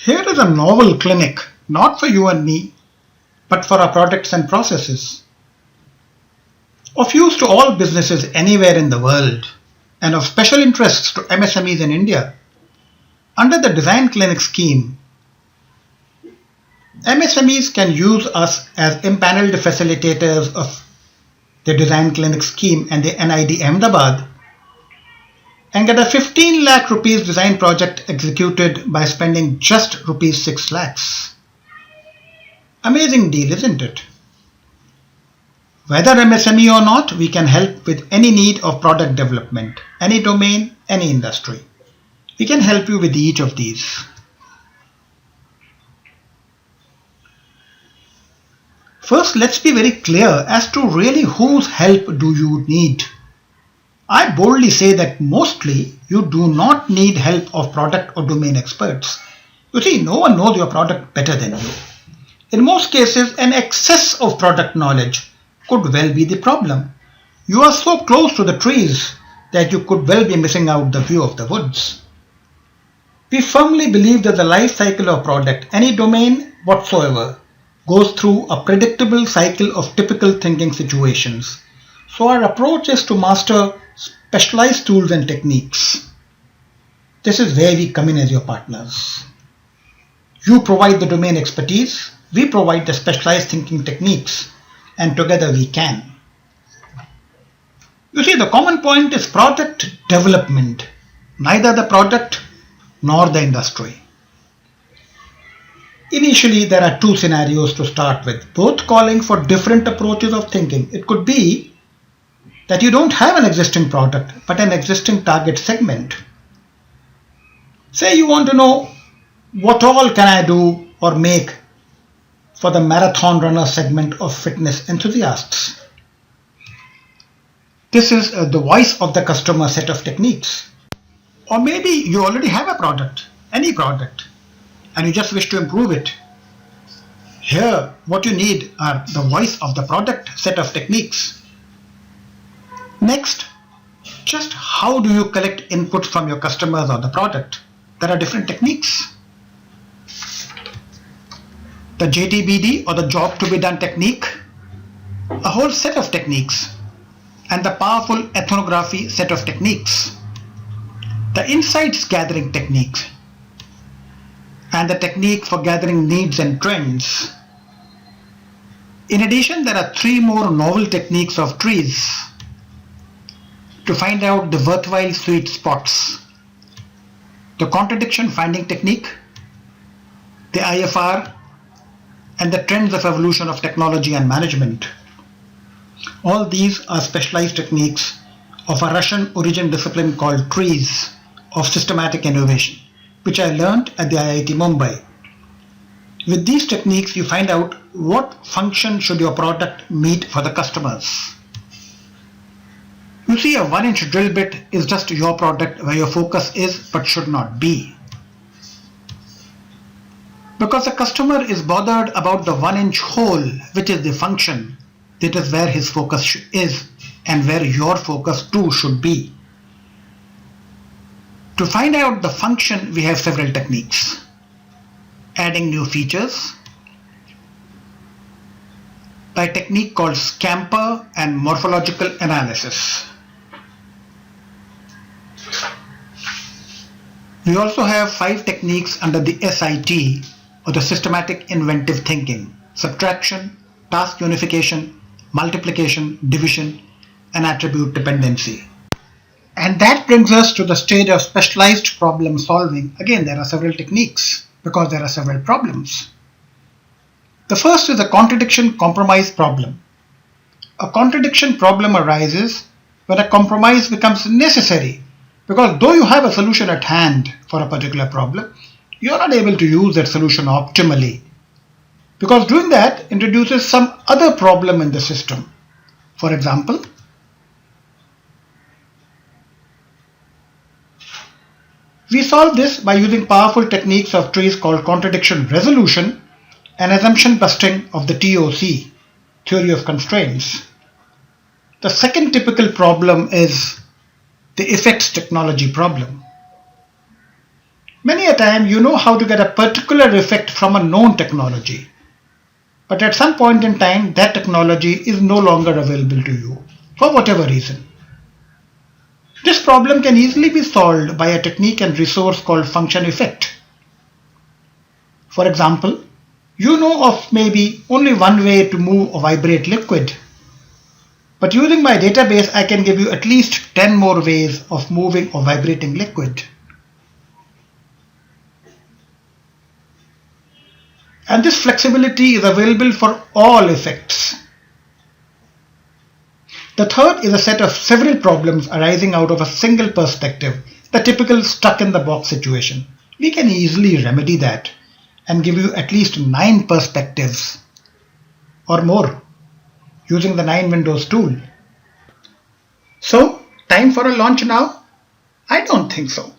Here is a novel clinic, not for you and me, but for our products and processes. Of use to all businesses anywhere in the world, and of special interest to MSMEs in India. Under the Design Clinic scheme, MSMEs can use us as impaneled facilitators of the Design Clinic scheme and the NID Ahmedabad and get a 15 lakh rupees design project executed by spending just rupees 6 lakhs. Amazing deal, isn't it? Whether MSME or not, we can help with any need of product development, any domain, any industry. We can help you with each of these. First, let's be very clear as to really whose help do you need. I boldly say that mostly you do not need help of product or domain experts. You see, no one knows your product better than you. In most cases, an excess of product knowledge could well be the problem. You are so close to the trees that you could well be missing out the view of the woods. We firmly believe that the life cycle of product, any domain whatsoever, goes through a predictable cycle of typical thinking situations. So our approach is to master specialized tools and techniques. This is where we come in as your partners. You provide the domain expertise, we provide the specialized thinking techniques, and together we can. You see, the common point is product development, neither the product nor the industry. Initially, there are two scenarios to start with, both calling for different approaches of thinking. It could be that you don't have an existing product, but an existing target segment. Say you want to know what all can I do or make for the marathon runner segment of fitness enthusiasts. This is the voice of the customer set of techniques. Or maybe you already have a product, any product, and you just wish to improve it. Here, what you need are the voice of the product set of techniques. Next, just how do you collect input from your customers or the product? There are different techniques. The JTBD or the job to be done technique, a whole set of techniques, and the powerful ethnography set of techniques. The insights gathering techniques, and the technique for gathering needs and trends. In addition, there are three more novel techniques of trees to find out the worthwhile sweet spots. The contradiction finding technique, the IFR, and the trends of evolution of technology and management. All these are specialized techniques of a Russian origin discipline called trees of systematic innovation, which I learned at the IIT Mumbai. With these techniques, you find out what function should your product meet for the customers. You see, a 1-inch drill bit is just your product where your focus is but should not be. Because the customer is bothered about the 1-inch hole, which is the function, that is where his focus is and where your focus too should be. To find out the function, we have several techniques. Adding new features by a technique called Scamper and morphological analysis. We also have 5 techniques under the SIT or the systematic inventive thinking: subtraction, task unification, multiplication, division, and attribute dependency. And that brings us to the stage of specialized problem solving. Again, there are several techniques because there are several problems. The first is a contradiction compromise problem. A contradiction problem arises when a compromise becomes necessary, because though you have a solution at hand for a particular problem, you are not able to use that solution optimally, because doing that introduces some other problem in the system. For example, we solve this by using powerful techniques of trees called contradiction resolution and assumption busting of the TOC, theory of constraints. The second typical problem is the effects technology problem. Many a time you know how to get a particular effect from a known technology, but at some point in time that technology is no longer available to you for whatever reason. This problem can easily be solved by a technique and resource called function effect. For example, you know of maybe only one way to move or vibrate liquid, but using my database I can give you at least 10 more ways of moving or vibrating liquid. And this flexibility is available for all effects. The third is a set of several problems arising out of a single perspective, the typical stuck in the box situation. We can easily remedy that and give you at least 9 perspectives or more using the 9 windows tool. So, time for a launch now? I don't think so.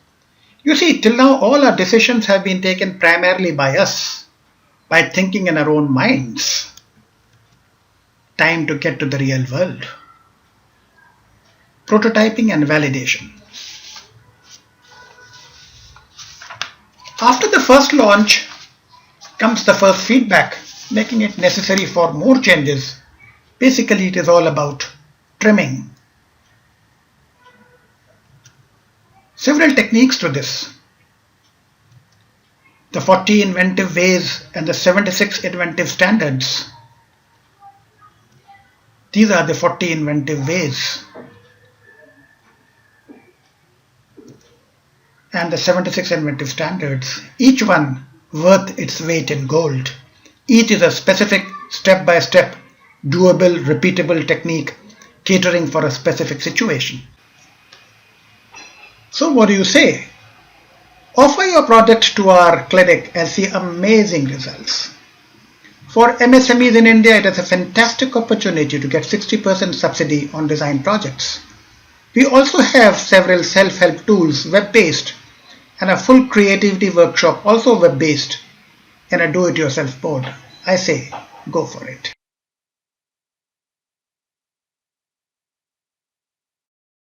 You see, till now all our decisions have been taken primarily by us, by thinking in our own minds. Time to get to the real world. Prototyping and validation. After the first launch comes the first feedback, making it necessary for more changes. Basically, it is all about trimming. Several techniques to this. The 40 inventive ways and the 76 inventive standards. These are the 40 inventive ways. And the 76 inventive standards, each one worth its weight in gold. Each is a specific step-by-step, doable, repeatable technique catering for a specific situation. So what do you say? Offer your product to our clinic and see amazing results. For MSMEs in India, it is a fantastic opportunity to get 60% subsidy on design projects. We also have several self-help tools, web-based, and a full creativity workshop, also web-based, and a do-it-yourself board. I say, go for it.